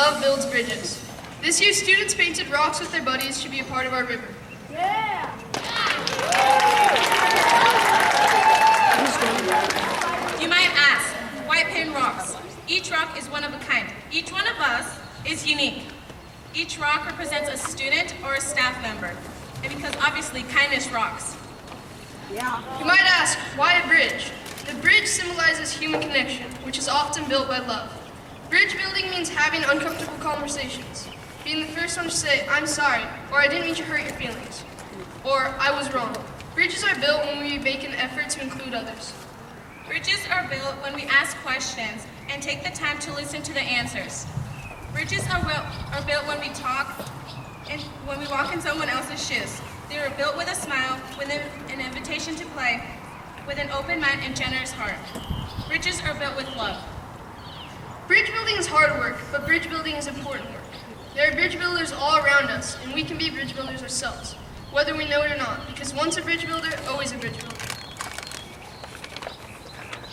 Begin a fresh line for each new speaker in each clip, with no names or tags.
love builds bridges. This year, students painted rocks with their buddies to be a part of our river.
Yeah!
You might ask, why paint rocks? Each rock is one of a kind. Each one of us is unique. Each rock represents a student or a staff member. And because obviously kindness rocks.
Yeah.
You might ask, why a bridge? The bridge symbolizes human connection, which is often built by love. Bridge building means having uncomfortable conversations. Being the first one to say, I'm sorry, or I didn't mean to hurt your feelings, or I was wrong. Bridges are built when we make an effort to include others.
Bridges are built when we ask questions and take the time to listen to the answers. Bridges are built when we talk and when we walk in someone else's shoes. They are built with a smile, with an invitation to play, with an open mind and generous heart. Bridges are built with love.
Bridge building is hard work, but bridge building is important work. There are bridge builders all around us, and we can be bridge builders ourselves, whether we know it or not, because once a bridge builder, always a bridge builder.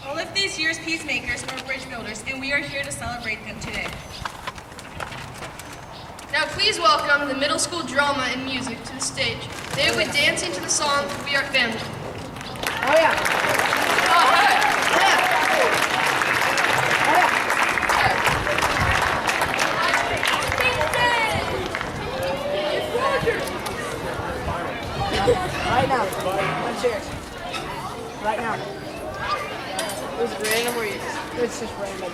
All of these years, peacemakers are bridge builders, and we are here to celebrate them today.
Now please welcome the middle school drama and music to the stage. They will be dancing to the song, We Are Family.
Oh yeah.
Oh, hey. Yeah.
Right now. Let's hear it. Right now.
Was it random or you?
It's just random.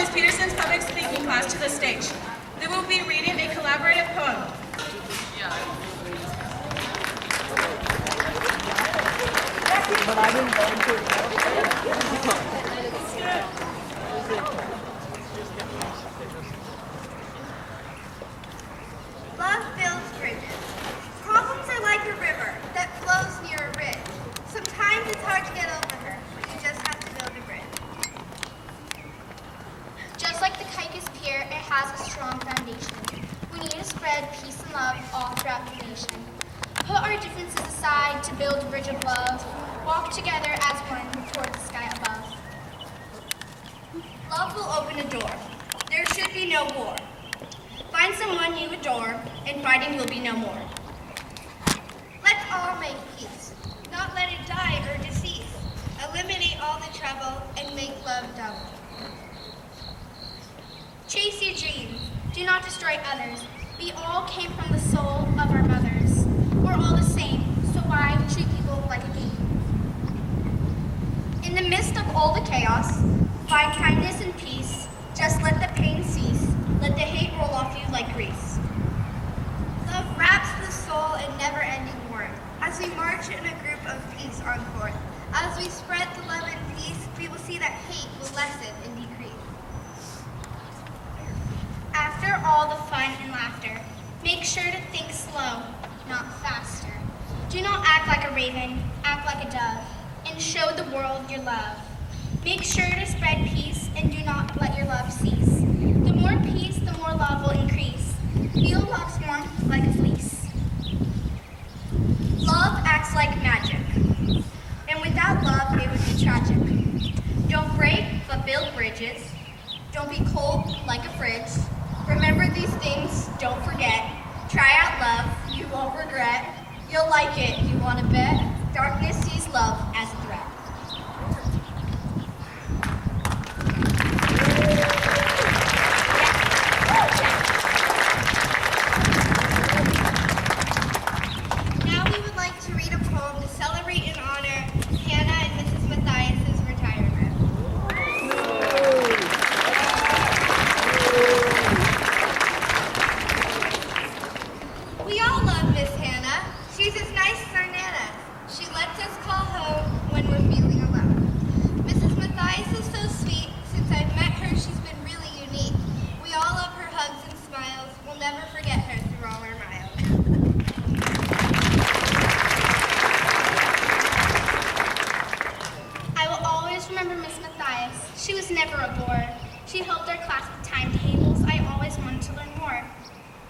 Miss Peterson's public speaking class to the stage. They will be reading a collaborative poem.
But I didn't volunteer.
Love builds bridges. Problems are like a river that flows near a ridge. Sometimes it's hard to get over her. You just have to build a bridge.
Just like the Caicus Pier, it has a strong foundation. We need to spread peace and love all throughout the nation. Put our differences aside to build a bridge of love. Walk together as one toward the sky above.
Love will open a door. There should be no war. Find someone you adore, and fighting will be no more. Let's all make peace, not let it die or decease. Eliminate all the trouble and make love double.
Chase your dreams. Do not destroy others. We all came from the soul of our mothers. We're all the same, so why treat people like a game?
In the midst of all the chaos, find kindness and peace. Just let the pain cease. Let the hate roll off you like grease. Love wraps the soul in never-ending warmth. As we march in a group of peace on forth, as we spread the love and peace, we will see that hate will lessen and decrease.
After all the fun and laughter, make sure to think slow, not faster. Do not act like a raven, act like a dove, and show the world your love. Make sure to spread peace and do not let your love cease. The more peace, the more love will increase. Feel love's warmth like a fleece.
Love acts like magic, and without love, it would be tragic. Don't break, but build bridges. Don't be cold like a fridge. Remember these things, don't forget. Try out love, you won't regret. You'll like it, you want to bet. Darkness sees love as a threat. Now we would like to read a poem to celebrate and honor Hannah and Mrs. Matthias' retirement. We all love Miss Hannah. She's as nice as our Nana. She lets us call home when we're feeling alone. Mrs. Matthias is so sweet. Since I've met her, she's been really unique. We all love her hugs and smiles. We'll never forget her through all our miles.
I will always remember Miss Matthias. She was never a bore. She helped our class with timetables. I always wanted to learn more.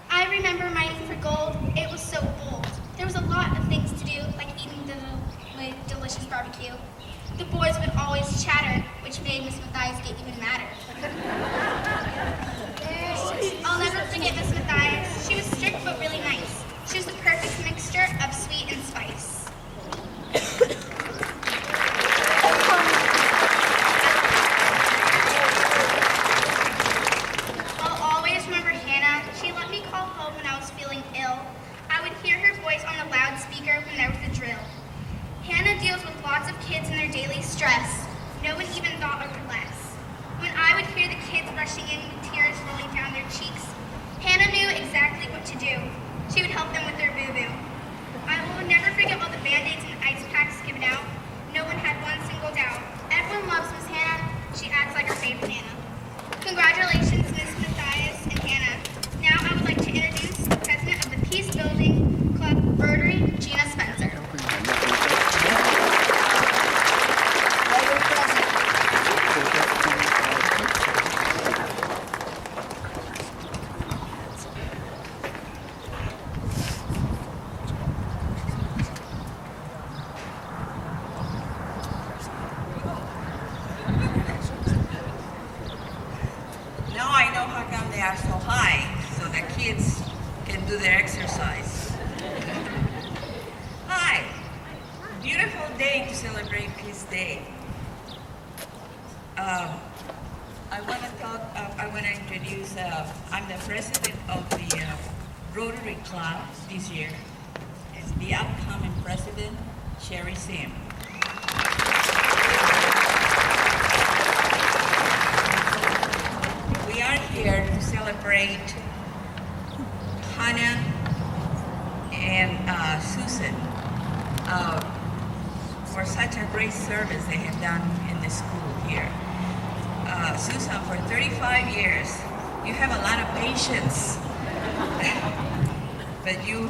I remember my need for gold. It was so bold. There was a lot of things to do, like eating the delicious barbecue. The boys would always chatter, which made Miss Matthias get even madder. I'll never forget Miss Matthias. She was strict but really nice. She was the perfect mixture of sweet and spice. I'll always remember Hannah. She let me call home when I was feeling ill. I would hear her voice on the loudspeaker when there was a drill. Hannah deals with lots of kids and their daily stress. No one even thought of her less. When I would hear the kids rushing in with tears rolling down their cheeks, Hannah knew exactly what to do. She would help them with their boo-boo. I will never forget all the Band-Aids and ice packs given out. No one had one single doubt. Everyone loves Miss Hannah. She acts like our favorite Nana. Congratulations, Miss Matthias and Hannah. Now I would like to introduce the president of the Peace Building Club, Rotary, Gina Spencer.
Now I know how come they are so high, so the kids can do their exercise. Hi, beautiful day to celebrate Peace Day. I want to introduce, I'm the president of the Rotary Club this year. It's the upcoming president, Sherry Sim. here to celebrate Hannah and Susan for such a great service they have done in the school here. Susan, for 35 years, you have a lot of patience, but you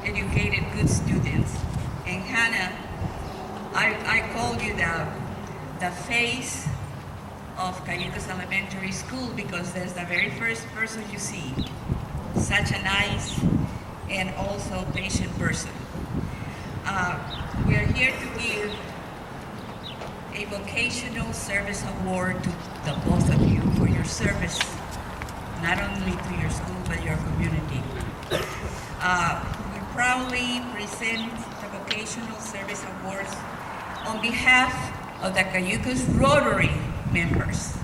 educated good students. And Hannah, I call you the face of Cayucos Elementary School because there's the very first person you see. Such a nice and also patient person. We are here to give a vocational service award to the both of you for your service, not only to your school but your community. We proudly present the Vocational Service Awards on behalf of the Cayucos Rotary members.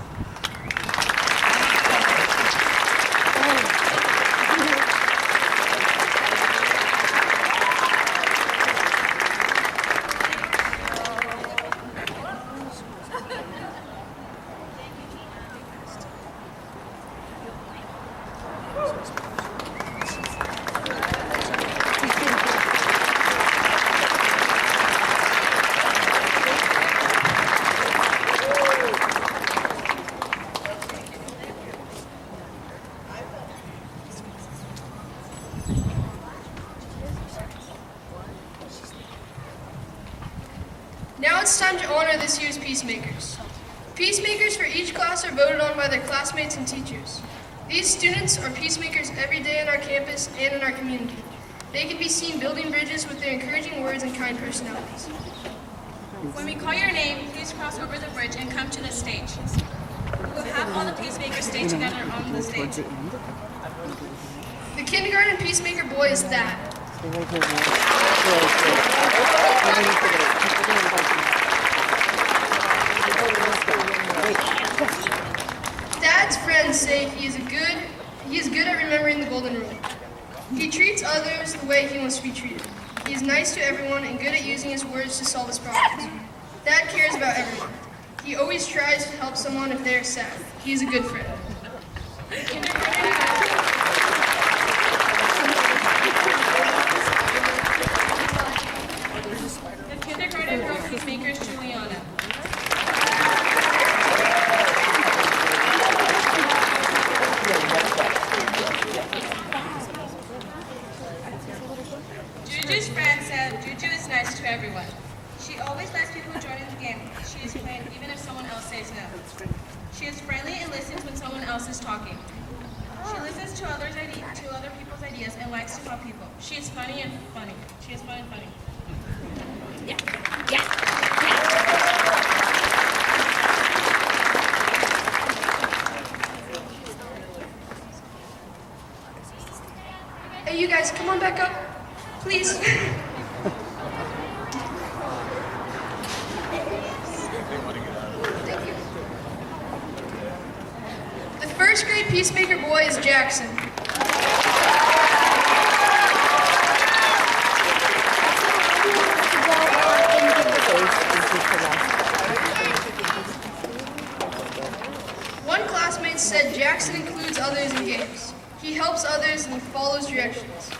Now it's time to honor this year's Peacemakers. Peacemakers for each class are voted on by their classmates and teachers. These students are peacemakers every day on our campus and in our community. They can be seen building bridges with their encouraging words and kind personalities.
When we call your name, please cross over the bridge and come to the stage. We will have all the peacemakers stay together on the stage.
The kindergarten peacemaker boy is Thad. Thad's friends say he is good at remembering the golden rule. He treats others the way he wants to be treated. He is nice to everyone and good at using his words to solve his problems. Thad cares about everyone. He always tries to help someone if they are sad. He is a good friend.
The kindergarten girl peacemaker is Juliana. Juju's friend said Juju is nice to everyone. She always lets people join in the game she is playing, even if someone else says no. She is friendly and listens when someone else is talking. She listens to other people's ideas and likes to help people. She is funny and funny. She is fun and funny.
Hey, you guys, come on back up, please. Thank you. The first grade peacemaker boy is Jackson. One classmate said Jackson includes others in games. He helps others and follows directions.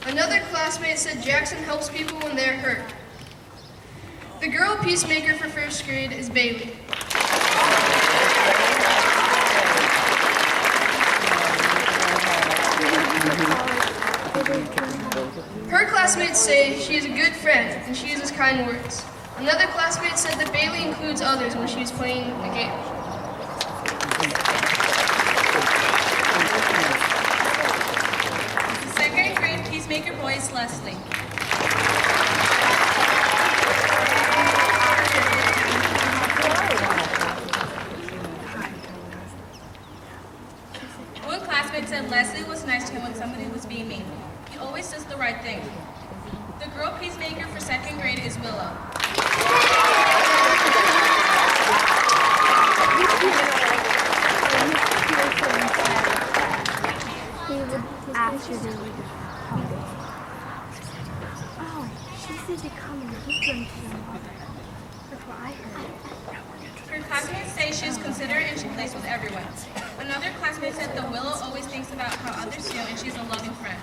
Another classmate said Jackson helps people when they're hurt. The girl peacemaker for first grade is Bailey. Her classmates say she is a good friend and she uses kind words. Another classmate said that Bailey includes others when she is playing a game.
The second grade peacemaker boy is Leslie. One classmate said Leslie was nice to him when somebody was being mean. He always does the right thing. The girl peacemaker for second grade is Willow.
After oh, she said to come and give them to your mother. That's what
Her classmates say she is considerate and she plays with everyone. Another classmate said that Willow always thinks about how others feel and she's a loving friend.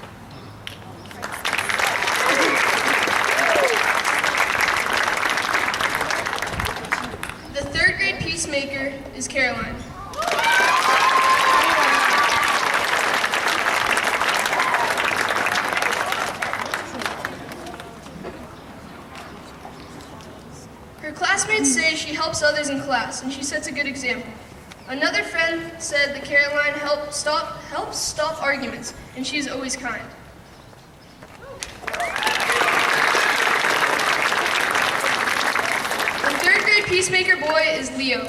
The third grade peacemaker is Caroline. Her classmates say she helps others in class and she sets a good example. Another friend said that Caroline helps stop arguments and she is always kind. The third grade peacemaker boy is Leo.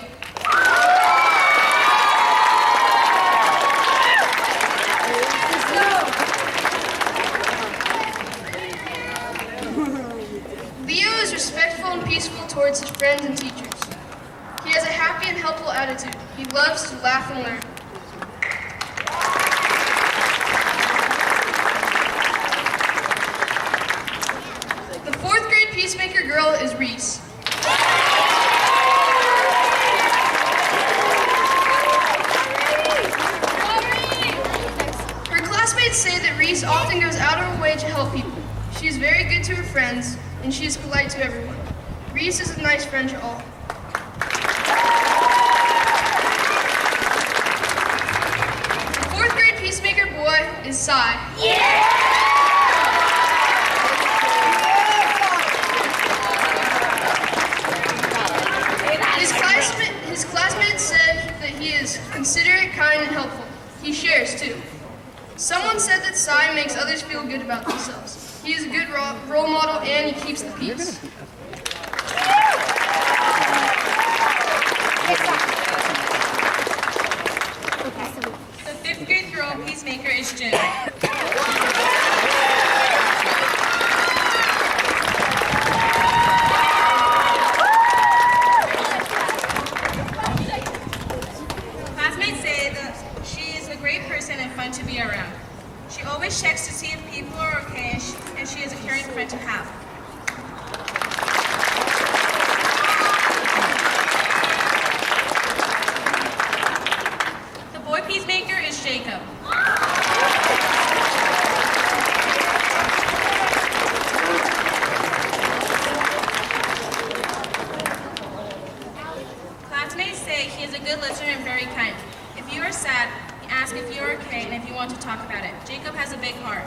Leo is respectful and peaceful towards his friends and teachers. He has a happy and helpful attitude. He loves to laugh and learn. The fourth grade peacemaker girl is Reese. Her classmates say that Reese often goes out of her way to help people. She is very good to her friends, and she is polite to everyone. Reese is a nice friend to all. The fourth grade peacemaker boy is Sai. His classmates said that he is considerate, kind, and helpful. He shares too. Someone said that Sai makes others feel good about themselves. He is a good role model and he keeps the peace.
The fifth grade girl peacemaker is Jin. Classmates say that she is a great person and fun to be around. She always checks to see if people are okay and she is a caring friend to have. The boy peacemaker is Jacob. Classmates say he is a good listener and very kind. If you are sad, he asks if you are okay and if you want to talk about it. Jacob has a big heart.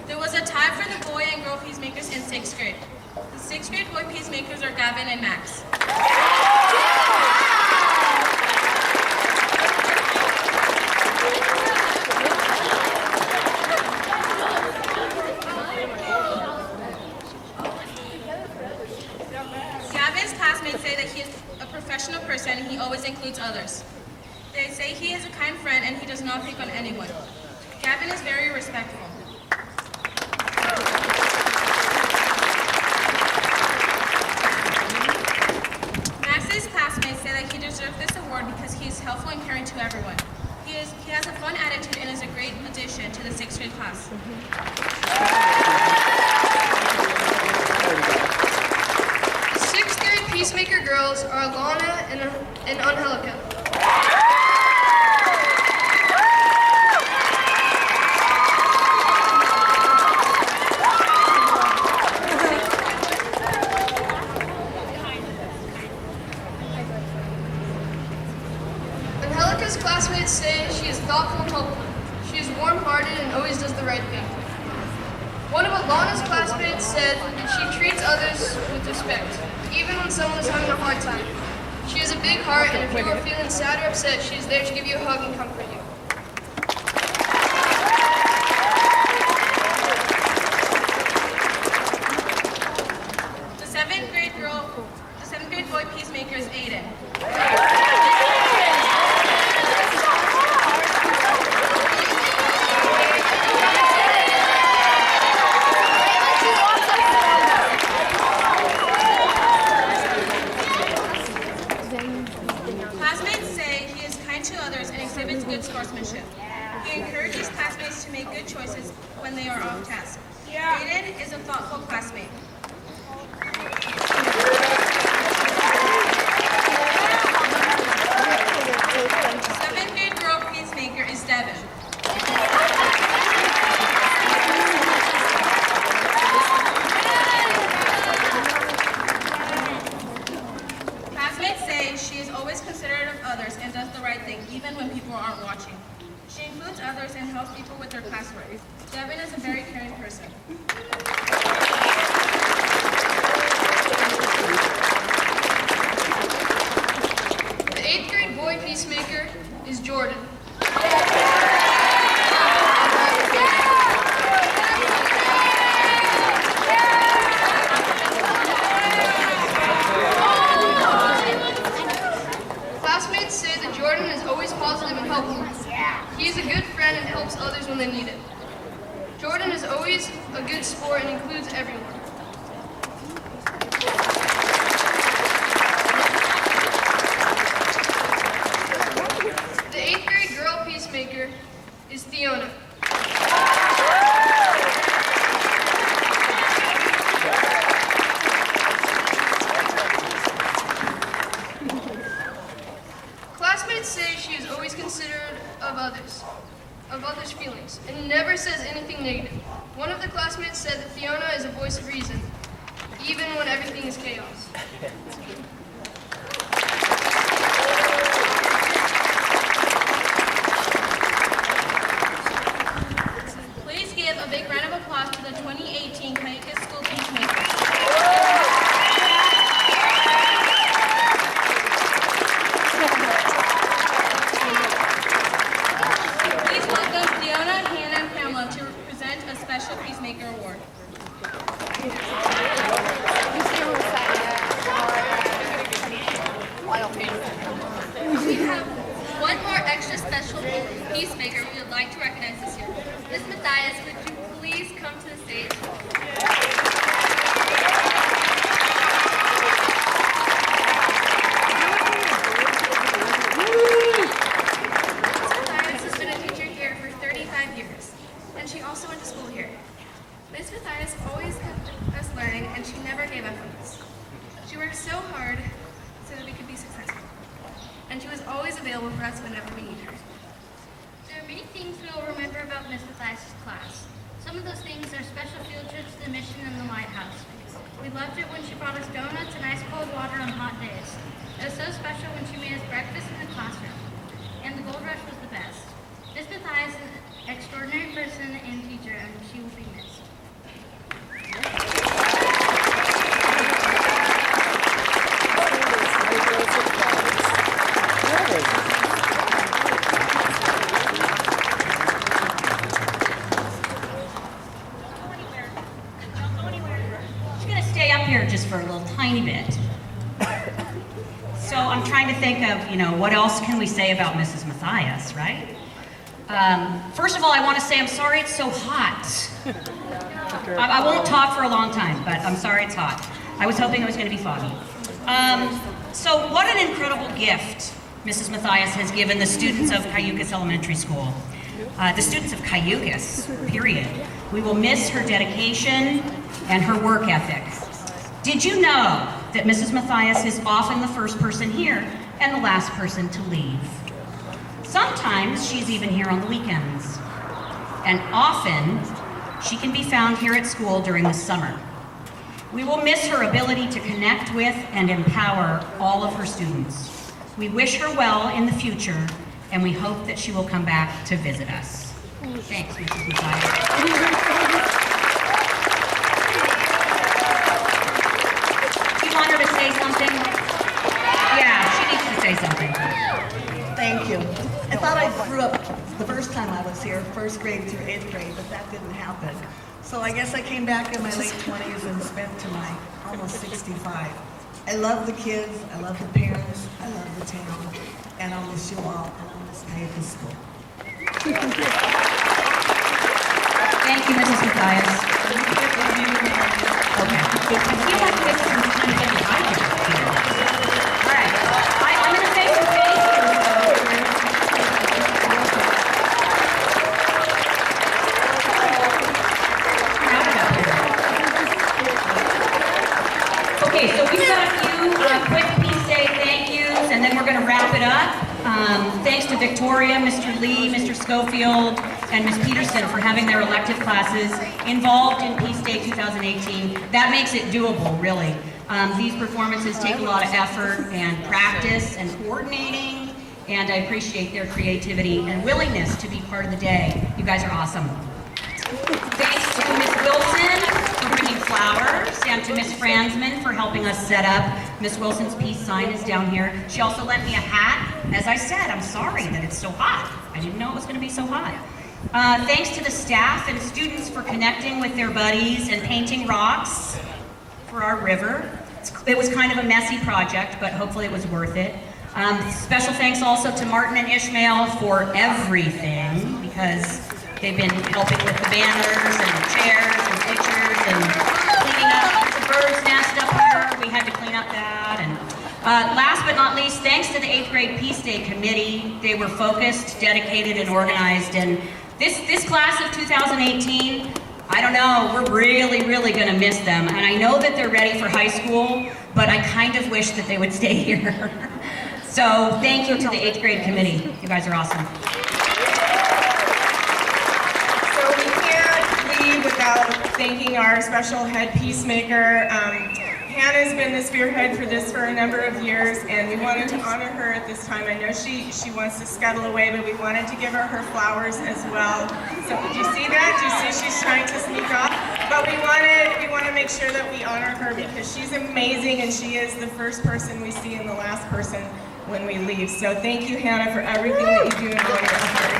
There was a tie for the boy and girl peacemakers in 6th grade. The 6th grade boy peacemakers are Gavin and Max. Gavin's classmates say that he is a professional person and he always includes others. They say he is a kind friend and he does not pick on anyone. Gavin is very respectful. Max's classmates say that he deserves this award because he is helpful and caring to everyone. He has a fun attitude and is a great addition to the 6th grade class.
Sixth grade peacemaker girls are Alana and Angelica. Angelica's classmates say she is thoughtful and helpful. She is warm-hearted and always does the right thing. One of Alana's classmates said that she treats others with respect, even when someone is having a hard time. She has a big heart, and if you are feeling sad or upset, she is there to give you a hug and comfort you.
The 7th grade boy peacemaker is Aiden. Classmates say he is kind to others and exhibits good sportsmanship. He He encourages classmates to make good choices when they are off task. Aiden is a thoughtful classmate. Seventh grade girl peacemaker is Devin. Classmates say she is always considerate of others and does the right thing, even when people aren't watching. She includes others and helps people with their classwork. Devin is a very caring person.
The 8th grade boy peacemaker is Jordan. Classmates say that Jordan is always positive and helpful. He is a good friend and helps others when they need it. Jordan is always a good sport and includes everyone. The 8th grade girl peacemaker is Fiona. Classmates say she is always considerate of others' feelings, and never says anything negative. One of the classmates said that Fiona is a voice of reason, even when everything is chaos.
Please give a big round of applause to the 2018 Cayuga School Peacemakers. Please welcome Fiona, Hannah, and Pamela to present a special Peacemaker Award.
We have one more extra special peacemaker we would like to recognize this year. Ms. Matthias, would you please come to the stage? Ms. Matthias has been a teacher here for 35 years, and she also went to school here. Ms. Matthias always kept us learning, and she never gave up on us. She worked so hard so that we could be successful, and she was always available for us whenever we needed her.
There are many things we will remember about Ms. Matthias' class. Some of those things are special field trips to the mission and the lighthouse. We loved it when she brought us donuts and ice cold water on hot days. It was so special when she made us breakfast in the classroom. And the gold rush was the best. Ms. Matthias is an extraordinary person and teacher, and she will be missed.
She's going to stay up here just for a little tiny bit. So I'm trying to think of, what else can we say about Mrs. Matthias, right? First of all, I want to say I'm sorry it's so hot. I won't talk for a long time, but I'm sorry it's hot. I was hoping it was going to be foggy. So what an incredible gift Mrs. Matthias has given the students of Cayugas Elementary School. The students of Cayugas, period. We will miss her dedication and her work ethic. Did you know that Mrs. Matthias is often the first person here and the last person to leave? Sometimes she's even here on the weekends. And often, she can be found here at school during the summer. We will miss her ability to connect with and empower all of her students. We wish her well in the future, and we hope that she will come back to visit us. Thanks, Mrs. Matthias. You want her to say something? Yeah, she needs to say something.
Thank you. I thought I grew up the first time I was here, first grade through 8th grade, but that didn't happen. So I guess I came back in my late 20s and spent to my almost 65. I love the kids, I love the parents, I love the town, and I'll miss you all, and I'll miss Cayuga School.
Thank you, Mrs. Matthias. Okay. I feel like this is kind of getting hijacked here. All right. I'm going to say some things. Thanks to Victoria, Mr. Lee, Mr. Schofield, and Ms. Peterson for having their elective classes involved in Peace Day 2018. That makes it doable, really. These performances take a lot of effort and practice and coordinating, and I appreciate their creativity and willingness to be part of the day. You guys are awesome. Thanks to Ms. Wilson for bringing flowers, and to Ms. Franzman for helping us set up. Ms. Wilson's peace sign is down here. She also lent me a hat. As I said, I'm sorry that it's so hot. I didn't know it was going to be so hot. Thanks to the staff and students for connecting with their buddies and painting rocks for our river. It was kind of a messy project, but hopefully it was worth it. Special thanks also to Martin and Ishmael for everything, because they've been helping with the banners and the chairs and pictures and cleaning up. There's a bird's nest up here. We had to clean up that. And last but not least, thanks to the 8th grade Peace Day committee. They were focused, dedicated, and organized. And this class of 2018, I don't know, we're really, really going to miss them. And I know that they're ready for high school, but I kind of wish that they would stay here. So thank you to the 8th grade committee. You guys are awesome.
So we can't leave without thanking our special head peacemaker. Hannah's been the spearhead for this for a number of years, and we wanted to honor her at this time. I know she wants to scuttle away, but we wanted to give her flowers as well. So do you see that? Do you see she's trying to sneak off? But we want to make sure that we honor her because she's amazing, and she is the first person we see and the last person when we leave. So thank you, Hannah, for everything that you do in honor of her.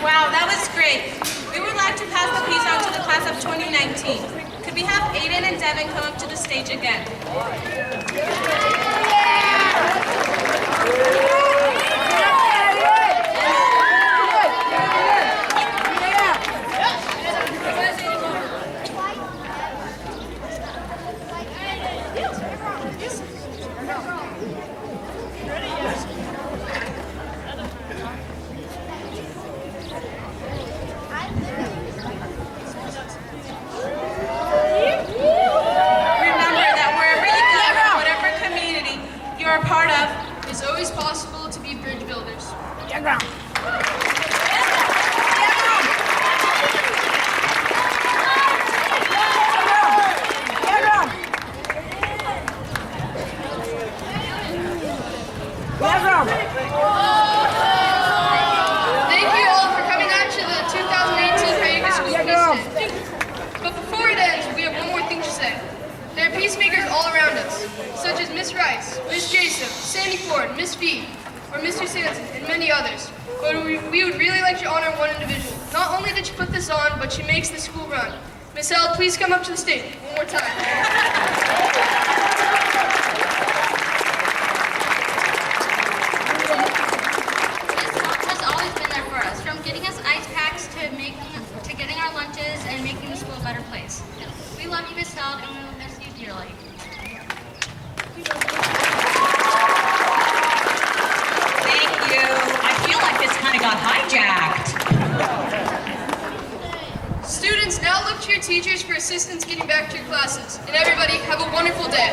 Wow, that was great. We would like to pass the piece on to the class of 2019. Could we have Aiden and Devin come up to the stage again?
Speed, or Mr. Sanson, and many others. But we would really like to honor one individual. Not only did she put this on, but she makes the school run. Miss L, please come up to the stage one more time.
Has always been there for us, from getting us ice packs to getting our lunches and making the school a better place. We love you, Miss Held, and we will miss you dearly.
Thank you. I feel like this kind of got hijacked.
Students, now look to your teachers for assistance getting back to your classes. And everybody, have a wonderful day.